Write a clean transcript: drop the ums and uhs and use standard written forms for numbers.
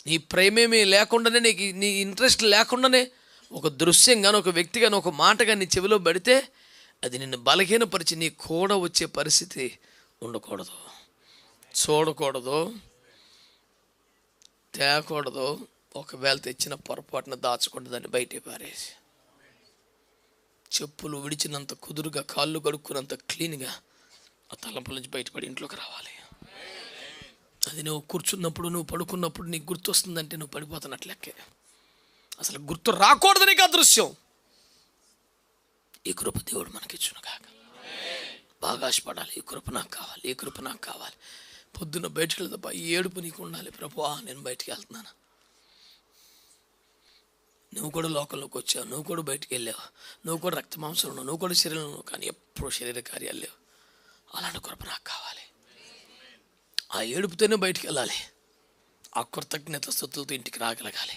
నీ ప్రేమేమీ లేకుండానే, నీ ఇంట్రెస్ట్ లేకుండానే ఒక దృశ్యం కానీ, ఒక వ్యక్తి కానీ, ఒక మాట కానీ నీ చెవిలో పడితే అది నిన్ను బలహీనపరిచి నీ కూడా వచ్చే పరిస్థితి ఉండకూడదు. చూడకూడదు, తేకూడదు. ఒకవేళ తెచ్చిన పొరపాటున దాచకుండా దాన్ని బయటే పారేసి, చెప్పులు విడిచినంత కుదురుగా, కాళ్ళు కడుక్కున్నంత క్లీన్గా ఆ తలంపుల నుంచి బయటపడి ఇంట్లోకి రావాలి. అది నువ్వు కూర్చున్నప్పుడు, నువ్వు పడుకున్నప్పుడు నీకు గుర్తు వస్తుందంటే నువ్వు పడిపోతున్నట్లు లెక్కే. అసలు గుర్తు రాకూడదు నీకు ఆ దృశ్యం. ఈ కృప దేవుడు మనకిచ్చును కాక. బాగా ఆశపడాలి, ఈ కృప నాకు కావాలి, ఈ కృప నాకు కావాలి. పొద్దున్న బయటకు వెళ్తా ఈ ఏడుపు నీకు ఉండాలి. ప్రభువా నేను బయటికి వెళ్తున్నాను. నువ్వు కూడా లోకంలోకి వచ్చావు, నువ్వు కూడా బయటికి వెళ్ళావు, నువ్వు కూడా రక్త మాంసం ఉన్నావు, నువ్వు కూడా శరీరంలో ఉన్నావు, కానీ ఎప్పుడూ శరీర కార్యాలు లేవు. అలాంటి కృప నాకు కావాలి. ఆ ఏడుపుతోనే బయటికి వెళ్ళాలి. ఆ కృతజ్ఞత స్తుతులతో ఇంటికి రాగలగాలి.